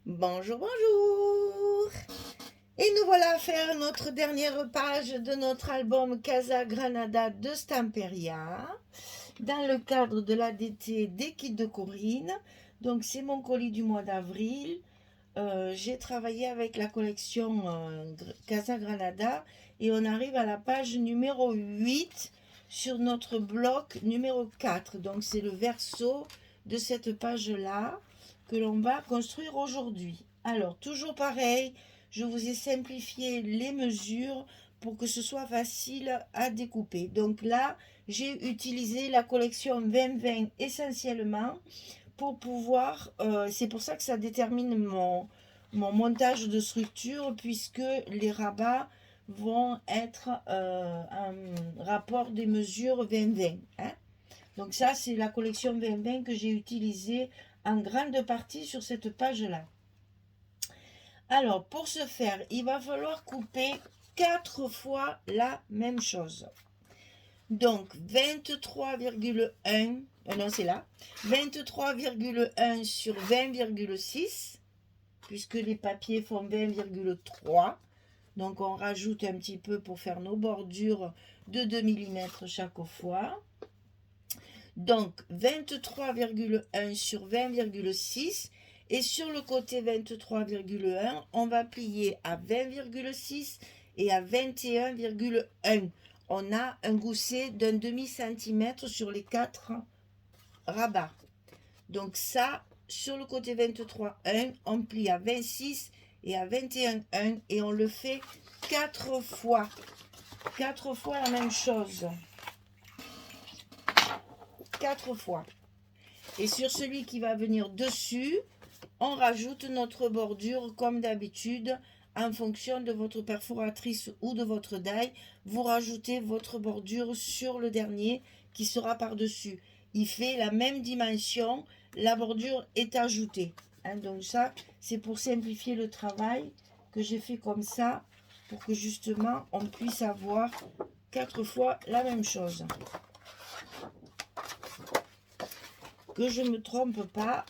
Bonjour, bonjour. Et nous voilà à faire notre dernière page de notre album Casa Granada de Stamperia dans le cadre de l'ADT des kits de Corinne. Donc c'est mon colis du mois d'avril. J'ai travaillé avec la collection Casa Granada et on arrive à la page numéro 8 sur notre bloc numéro 4. Donc c'est le verso de cette page-là que l'on va construire aujourd'hui. Alors, toujours pareil, je vous ai simplifié les mesures pour que ce soit facile à découper. Donc là, j'ai utilisé la collection 2020 essentiellement pour pouvoir, c'est pour ça que ça détermine mon montage de structure, puisque les rabats vont être un rapport des mesures 2020. Hein. Donc ça, c'est la collection 2020 que j'ai utilisée en grande partie sur cette page-là. Alors, pour ce faire, il va falloir couper 4 fois la même chose. Donc, 23,1, non, c'est là, 23,1 sur 20,6, puisque les papiers font 20,3. Donc, on rajoute un petit peu pour faire nos bordures de 2 mm chaque fois. Donc 23,1 sur 20,6 et sur le côté 23,1 on va plier à 20,6 et à 21,1. On a un gousset d'un demi-centimètre sur les 4 rabats. Donc ça, sur le côté 23,1 on plie à 26 et à 21,1 et on le fait 4 fois. 4 fois la même chose. 4 fois. Et sur celui qui va venir dessus, on rajoute notre bordure comme d'habitude en fonction de votre perforatrice ou de votre die. Vous rajoutez votre bordure sur le dernier qui sera par-dessus. Il fait la même dimension, la bordure est ajoutée. Hein, donc ça, c'est pour simplifier le travail que j'ai fait comme ça pour que justement on puisse avoir 4 fois la même chose. Que je ne me trompe pas,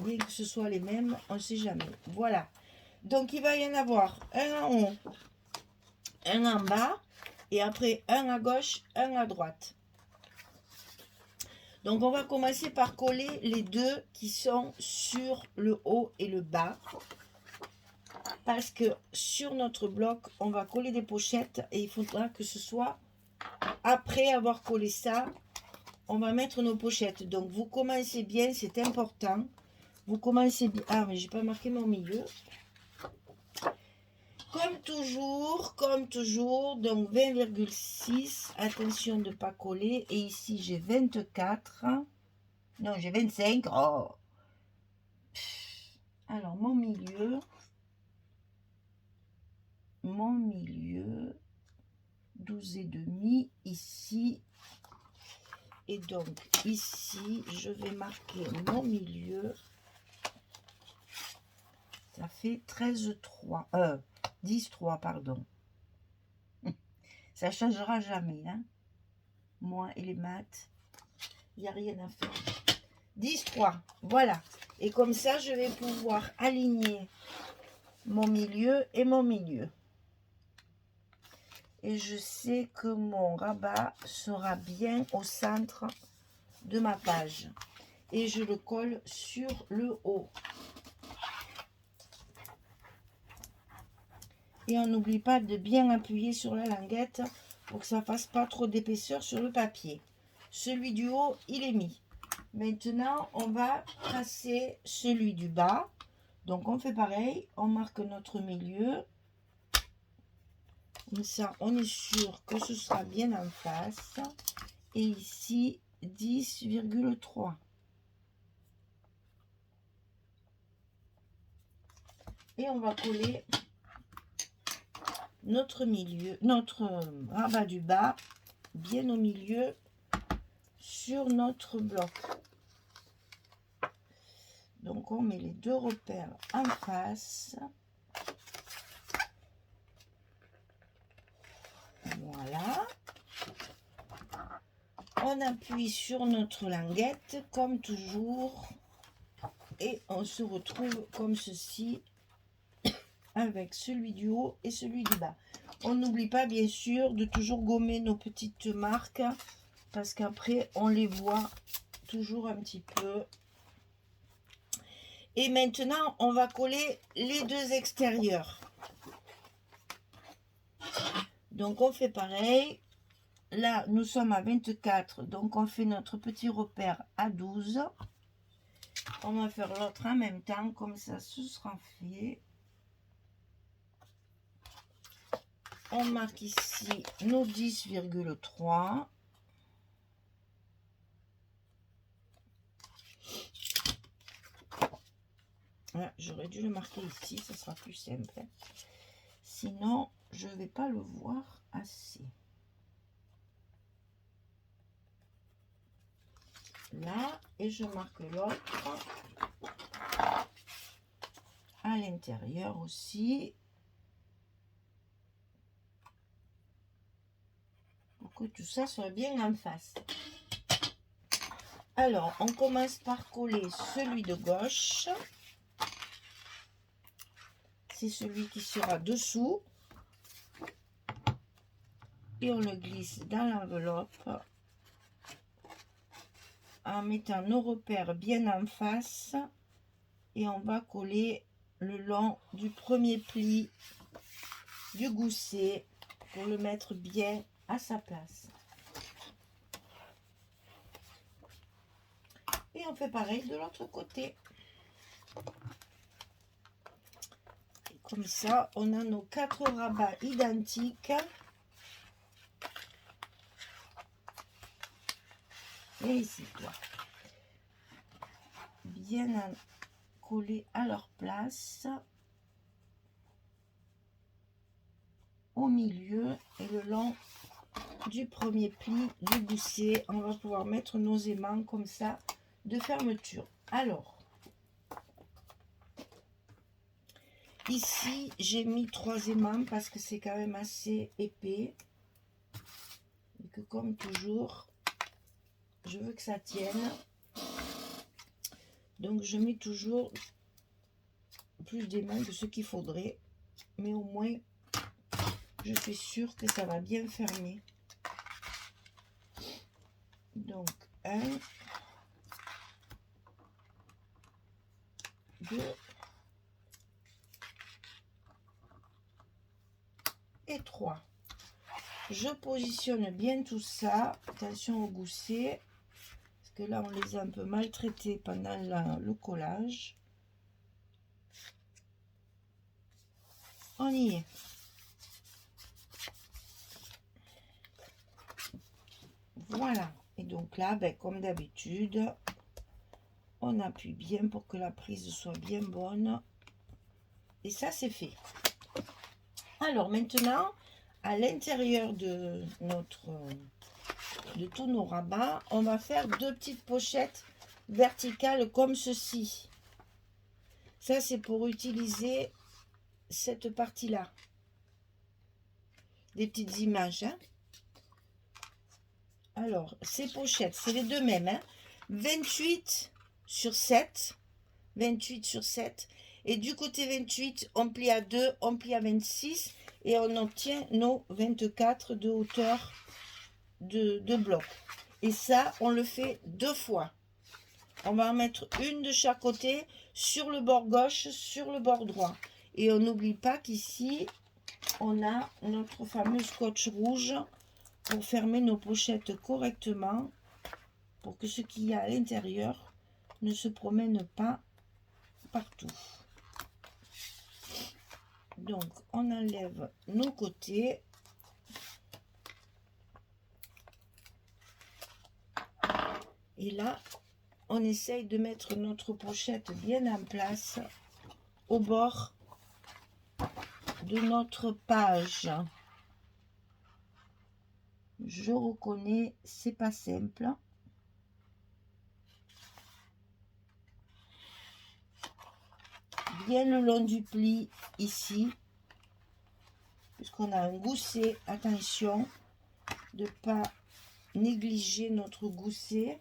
bien que ce soit les mêmes, on ne sait jamais. Voilà. Donc, il va y en avoir un en haut, un en bas, et après un à gauche, un à droite. Donc, on va commencer par coller les deux qui sont sur le haut et le bas. Parce que sur notre bloc, on va coller des pochettes et il faudra que ce soit après avoir collé ça, on va mettre nos pochettes. Donc, vous commencez bien, c'est important. Vous commencez bien. Ah, mais j'ai pas marqué mon milieu. Comme toujours, donc 20,6. Attention de ne pas coller. Et ici, j'ai 24. Non, j'ai 25. Oh. Alors, mon milieu. 12,5 ici. Et donc, ici, je vais marquer mon milieu. Ça fait 13,3. 10,3, pardon. Ça ne changera jamais. Hein. Moi et les maths, il n'y a rien à faire. 10,3. Voilà. Et comme ça, je vais pouvoir aligner mon milieu et mon milieu. Et je sais que mon rabat sera bien au centre de ma page. Et je le colle sur le haut. Et on n'oublie pas de bien appuyer sur la languette pour que ça ne fasse pas trop d'épaisseur sur le papier. Celui du haut, il est mis. Maintenant, on va tracer celui du bas. Donc, on fait pareil. On marque notre milieu. Comme ça, on est sûr que ce sera bien en face. Et ici, 10,3. Et on va coller notre milieu, notre rabat du bas, bien au milieu, sur notre bloc. Donc, on met les deux repères en face. Voilà. On appuie sur notre languette, comme toujours. Et on se retrouve comme ceci avec celui du haut et celui du bas. On n'oublie pas bien sûr de toujours gommer nos petites marques parce qu'après on les voit toujours un petit peu. Et maintenant on va coller les deux extérieurs. Donc on fait pareil. Là nous sommes à 24, donc on fait notre petit repère à 12. On va faire l'autre en même temps, comme ça ce sera fait. On marque ici nos 10,3. Voilà, j'aurais dû le marquer ici, ça sera plus simple. Sinon, je ne vais pas le voir assez. Là, et je marque l'autre à l'intérieur aussi. Pour que tout ça soit bien en face. Alors, on commence par coller celui de gauche. C'est celui qui sera dessous. Et on le glisse dans l'enveloppe en mettant nos repères bien en face. Et on va coller le long du premier pli du gousset pour le mettre bien à sa place. Et on fait pareil de l'autre côté. Et comme ça, on a nos 4 rabats identiques. Et ici, bien collés à leur place. Au milieu et le long du premier pli du gousset, on va pouvoir mettre nos aimants comme ça de fermeture. Alors, ici, j'ai mis 3 aimants parce que c'est quand même assez épais. Et que comme toujours, je veux que ça tienne. Donc, je mets toujours plus d'aimants que ce qu'il faudrait. Mais au moins, je suis sûre que ça va bien fermer. Donc, 1, 2 et 3. Je positionne bien tout ça. Attention au gousset. Parce que là, on les a un peu maltraités pendant le collage. On y est. Voilà. Et donc là, ben, comme d'habitude, on appuie bien pour que la prise soit bien bonne. Et ça, c'est fait. Alors maintenant, à l'intérieur de tous nos rabats, on va faire 2 petites pochettes verticales comme ceci. Ça, c'est pour utiliser cette partie-là. Des petites images. Hein. Alors, ces pochettes, c'est les deux mêmes. Hein. 28 sur 7. 28 sur 7. Et du côté 28, on plie à 2, on plie à 26. Et on obtient nos 24 de hauteur de bloc. Et ça, on le fait 2 fois. On va en mettre une de chaque côté, sur le bord gauche, sur le bord droit. Et on n'oublie pas qu'ici, on a notre fameux scotch rouge pour fermer nos pochettes correctement, pour que ce qu'il y a à l'intérieur ne se promène pas partout. Donc, on enlève nos côtés. Et là, on essaye de mettre notre pochette bien en place au bord de notre page. Je reconnais, c'est pas simple. Bien le long du pli ici, puisqu'on a un gousset. Attention de ne pas négliger notre gousset.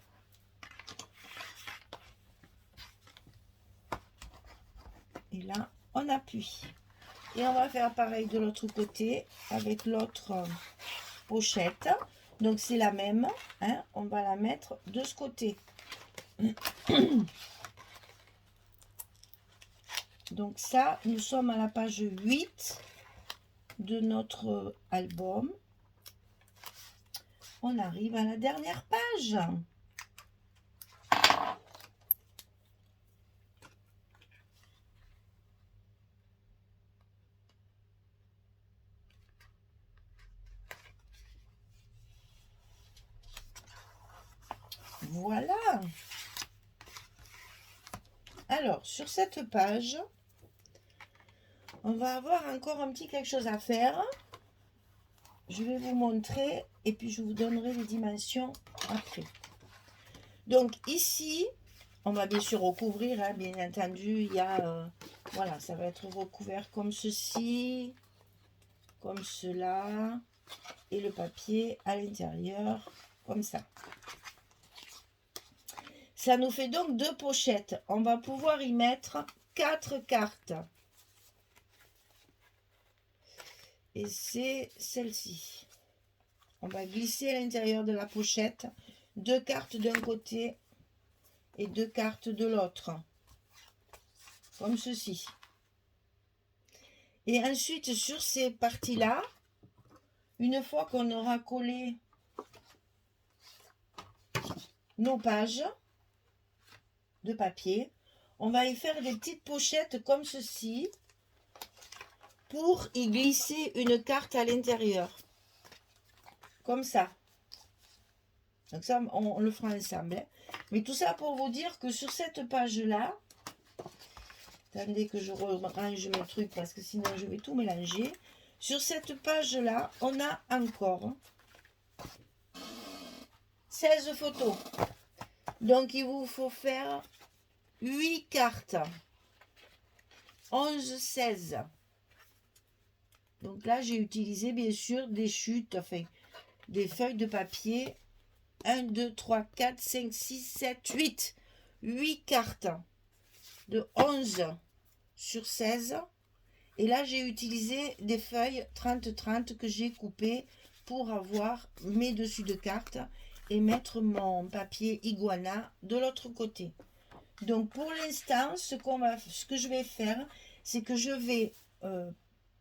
Et là, on appuie. Et on va faire pareil de l'autre côté avec l'autre pochette. Donc c'est la même, hein, on va la mettre de ce côté. Donc ça, nous sommes à la page 8 de notre album. On arrive à la dernière page. Voilà. Alors, sur cette page, on va avoir encore un petit quelque chose à faire. Je vais vous montrer et puis je vous donnerai les dimensions après. Donc ici, on va bien sûr recouvrir, hein, bien entendu, il y a, voilà, ça va être recouvert comme ceci, comme cela, et le papier à l'intérieur, comme ça. Ça nous fait donc 2 pochettes. On va pouvoir y mettre 4 cartes. Et c'est celle-ci. On va glisser à l'intérieur de la pochette 2 cartes d'un côté et 2 cartes de l'autre. Comme ceci. Et ensuite, sur ces parties-là, une fois qu'on aura collé nos pages de papier, on va y faire des petites pochettes comme ceci pour y glisser une carte à l'intérieur. Comme ça. Donc ça, on le fera ensemble. Hein. Mais tout ça pour vous dire que sur cette page-là, attendez que je range mes trucs parce que sinon je vais tout mélanger. Sur cette page-là, on a encore 16 photos. Donc il vous faut faire 8 cartes. 11, 16. Donc là, j'ai utilisé bien sûr des chutes, enfin des feuilles de papier. 1, 2, 3, 4, 5, 6, 7, 8. 8 cartes de 11 sur 16. Et là, j'ai utilisé des feuilles 30-30 que j'ai coupées pour avoir mes dessus de cartes et mettre mon papier iguana de l'autre côté. Donc, pour l'instant, ce que je vais faire, c'est que je vais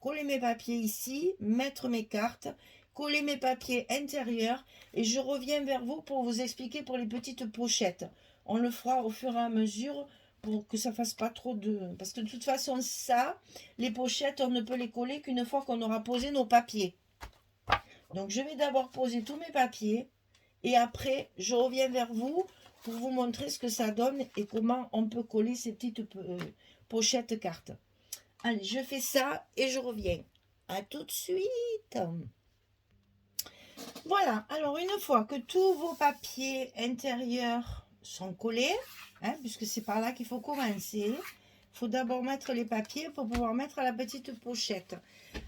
coller mes papiers ici, mettre mes cartes, coller mes papiers intérieurs et je reviens vers vous pour vous expliquer pour les petites pochettes. On le fera au fur et à mesure pour que ça fasse pas trop de... Parce que de toute façon, ça, les pochettes, on ne peut les coller qu'une fois qu'on aura posé nos papiers. Donc, je vais d'abord poser tous mes papiers et après, je reviens vers vous pour vous montrer ce que ça donne et comment on peut coller ces petites pochettes cartes. Allez, je fais ça et je reviens. À tout de suite. Voilà, alors une fois que tous vos papiers intérieurs sont collés, hein, puisque c'est par là qu'il faut commencer, il faut d'abord mettre les papiers pour pouvoir mettre la petite pochette.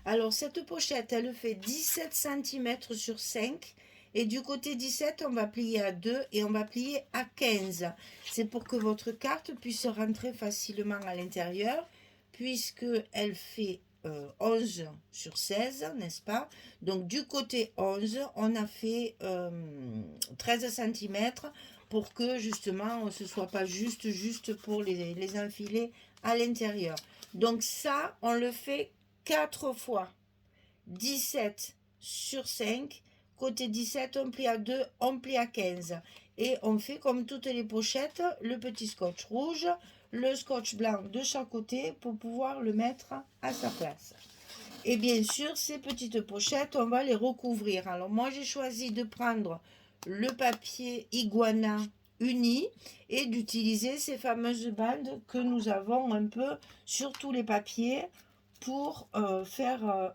Alors cette pochette, elle fait 17 cm sur 5 et du côté 17, on va plier à 2 et on va plier à 15. C'est pour que votre carte puisse rentrer facilement à l'intérieur puisqu'elle fait 11 sur 16, n'est-ce pas? Donc du côté 11, on a fait 13 cm pour que justement ce ne soit pas juste pour les enfiler à l'intérieur. Donc ça, on le fait 4 fois. 17 sur 5, côté 17, on plie à 2, on plie à 15. Et on fait comme toutes les pochettes, le petit scotch rouge, le scotch blanc de chaque côté pour pouvoir le mettre à sa place. Et bien sûr, ces petites pochettes, on va les recouvrir. Alors moi, j'ai choisi de prendre le papier iguana uni et d'utiliser ces fameuses bandes que nous avons un peu sur tous les papiers pour faire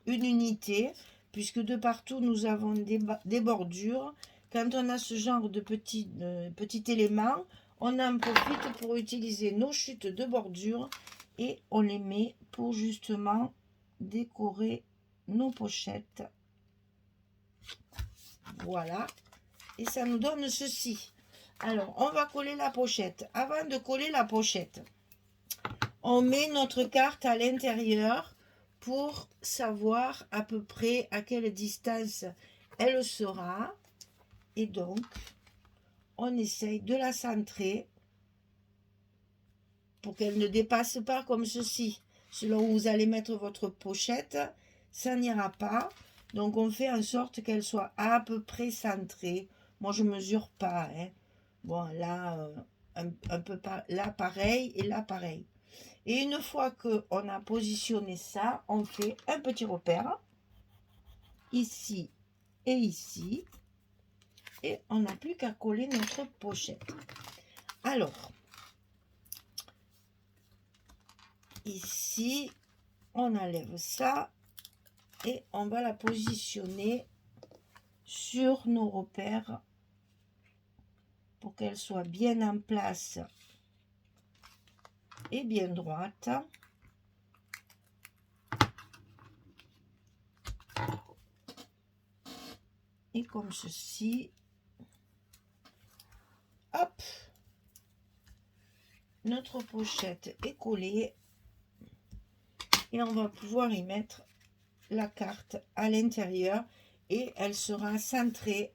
une unité, puisque de partout nous avons des bordures. Quand on a ce genre de petits éléments, on en profite pour utiliser nos chutes de bordure et on les met pour justement décorer nos pochettes. Voilà, et ça nous donne ceci. Alors on va coller la pochette. Avant de coller la pochette, On met notre carte à l'intérieur pour savoir à peu près à quelle distance elle sera. Et donc, on essaye de la centrer pour qu'elle ne dépasse pas comme ceci. Selon où vous allez mettre votre pochette, ça n'ira pas. Donc, on fait en sorte qu'elle soit à peu près centrée. Moi, je ne mesure pas. Hein. Bon, là, un peu là, pareil, et là, pareil. Et une fois qu'on a positionné ça, on fait un petit repère. Ici et ici. Et on n'a plus qu'à coller notre pochette. Alors, ici, on enlève ça et on va la positionner sur nos repères pour qu'elle soit bien en place et bien droite. Et comme ceci, hop, notre pochette est collée et on va pouvoir y mettre la carte à l'intérieur et elle sera centrée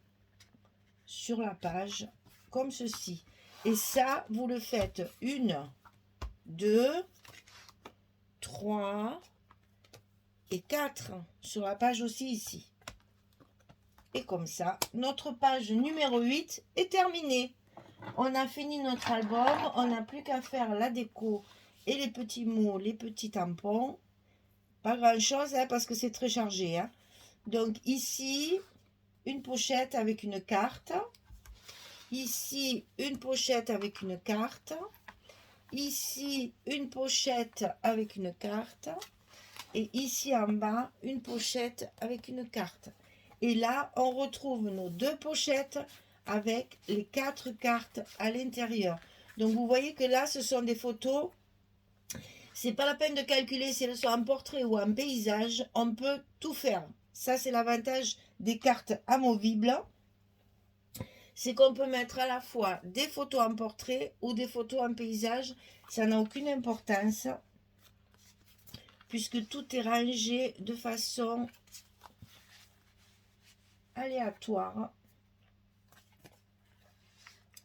sur la page comme ceci. Et ça, vous le faites 1, 2, 3 et 4 sur la page aussi ici. Et comme ça, notre page numéro 8 est terminée. On a fini notre album, on n'a plus qu'à faire la déco et les petits mots, les petits tampons. Pas grand chose hein, parce que c'est très chargé. Hein. Donc ici, une pochette avec une carte. Ici, une pochette avec une carte. Ici, une pochette avec une carte. Et ici en bas, une pochette avec une carte. Et là, on retrouve nos 2 pochettes avec les 4 cartes à l'intérieur. Donc, vous voyez que là, ce sont des photos. C'est pas la peine de calculer si elles sont en portrait ou en paysage. On peut tout faire. Ça, c'est l'avantage des cartes amovibles. C'est qu'on peut mettre à la fois des photos en portrait ou des photos en paysage. Ça n'a aucune importance puisque tout est rangé de façon aléatoire.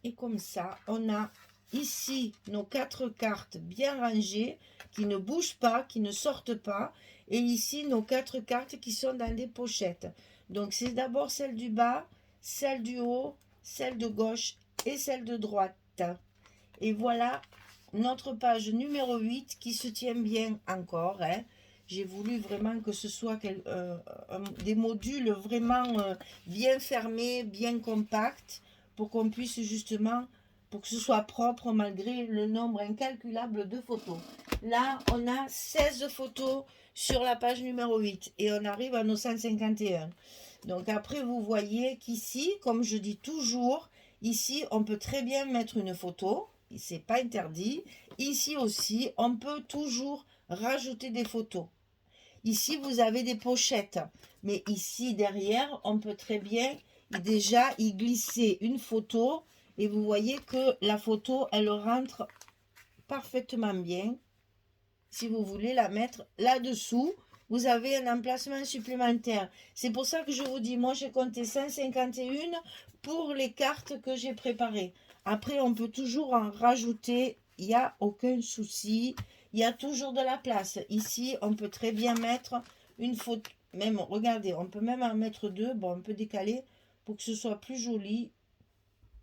Et comme ça, on a ici nos 4 cartes bien rangées, qui ne bougent pas, qui ne sortent pas. Et ici, nos 4 cartes qui sont dans des pochettes. Donc, c'est d'abord celle du bas, celle du haut, celle de gauche et celle de droite. Et voilà notre page numéro 8 qui se tient bien encore. Hein. J'ai voulu vraiment que ce soit des modules vraiment bien fermés, bien compacts, pour qu'on puisse justement, pour que ce soit propre malgré le nombre incalculable de photos. Là, on a 16 photos sur la page numéro 8 et on arrive à nos 151. Donc après, vous voyez qu'ici, comme je dis toujours, ici, on peut très bien mettre une photo. C'est pas interdit. Ici aussi, on peut toujours rajouter des photos. Ici, vous avez des pochettes. Mais ici, derrière, on peut très bien déjà y glisser une photo. Et vous voyez que la photo, elle rentre parfaitement bien. Si vous voulez la mettre là-dessous, vous avez un emplacement supplémentaire. C'est pour ça que je vous dis, moi, j'ai compté 151 pour les cartes que j'ai préparées. Après, on peut toujours en rajouter. Il n'y a aucun souci. Il y a toujours de la place. Ici, on peut très bien mettre une photo. Même, regardez, on peut même en mettre 2. Bon, on peut décaler pour que ce soit plus joli.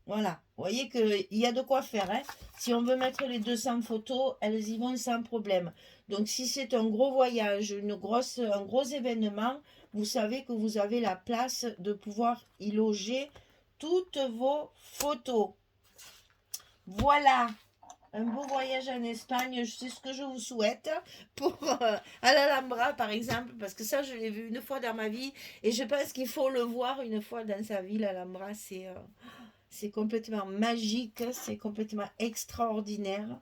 Voilà. Vous voyez qu'il y a de quoi faire. Hein. Si on veut mettre les 200 photos, elles y vont sans problème. Donc, si c'est un gros voyage, un gros événement, vous savez que vous avez la place de pouvoir y loger toutes vos photos. Voilà. Un beau voyage en Espagne, c'est ce que je vous souhaite pour à l'Alhambra par exemple, parce que ça je l'ai vu une fois dans ma vie et je pense qu'il faut le voir une fois dans sa vie. L'Alhambra c'est complètement magique, c'est complètement extraordinaire.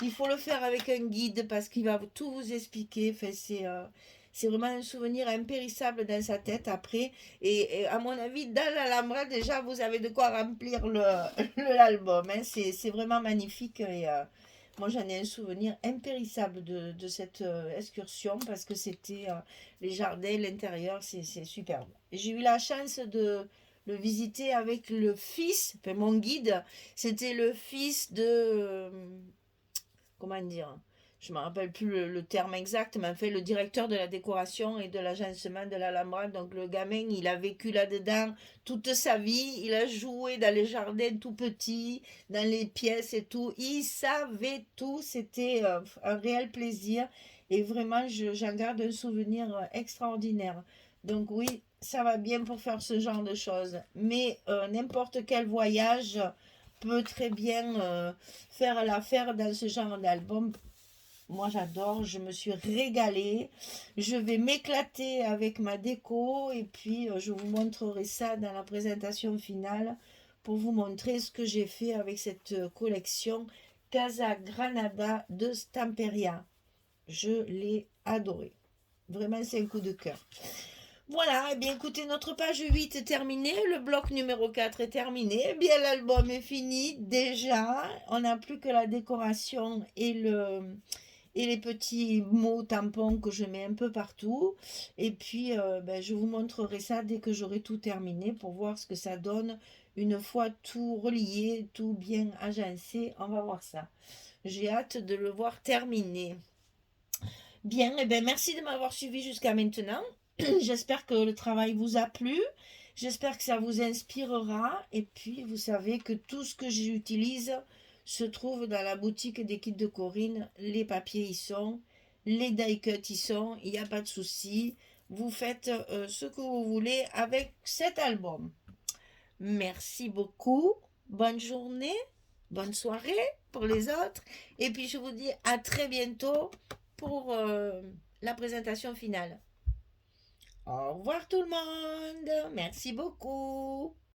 Il faut le faire avec un guide parce qu'il va tout vous expliquer. Enfin, c'est vraiment un souvenir impérissable dans sa tête après. Et à mon avis, dans l'Alhambra, déjà, vous avez de quoi remplir l'album. Hein. C'est vraiment magnifique. Et Moi, j'en ai un souvenir impérissable de cette excursion parce que c'était les jardins, l'intérieur, c'est superbe. J'ai eu la chance de le visiter avec le fils, enfin, mon guide, c'était le fils de, comment dire, je ne me rappelle plus le terme exact, mais en fait, le directeur de la décoration et de l'agencement de l'Alhambra. Donc, le gamin, il a vécu là-dedans toute sa vie. Il a joué dans les jardins tout petits, dans les pièces et tout. Il savait tout. C'était un réel plaisir. Et vraiment, j'en garde un souvenir extraordinaire. Donc, oui, ça va bien pour faire ce genre de choses. Mais n'importe quel voyage peut très bien faire l'affaire dans ce genre d'album. Moi, j'adore, je me suis régalée. Je vais m'éclater avec ma déco et puis je vous montrerai ça dans la présentation finale pour vous montrer ce que j'ai fait avec cette collection Casa Granada de Stamperia. Je l'ai adorée. Vraiment, c'est un coup de cœur. Voilà, eh bien écoutez, notre page 8 est terminée, le bloc numéro 4 est terminé, eh bien l'album est fini déjà, on n'a plus que la décoration et les petits mots tampons que je mets un peu partout. Et puis, je vous montrerai ça dès que j'aurai tout terminé pour voir ce que ça donne une fois tout relié, tout bien agencé. On va voir ça. J'ai hâte de le voir terminé. Bien, et bien merci de m'avoir suivi jusqu'à maintenant. J'espère que le travail vous a plu. J'espère que ça vous inspirera. Et puis, vous savez que tout ce que j'utilise se trouve dans la boutique des kits de Corinne. Les papiers y sont, les die cuts y sont, il n'y a pas de souci. Vous faites ce que vous voulez avec cet album. Merci beaucoup. Bonne journée, bonne soirée pour les autres. Et puis, je vous dis à très bientôt pour la présentation finale. Au revoir tout le monde. Merci beaucoup.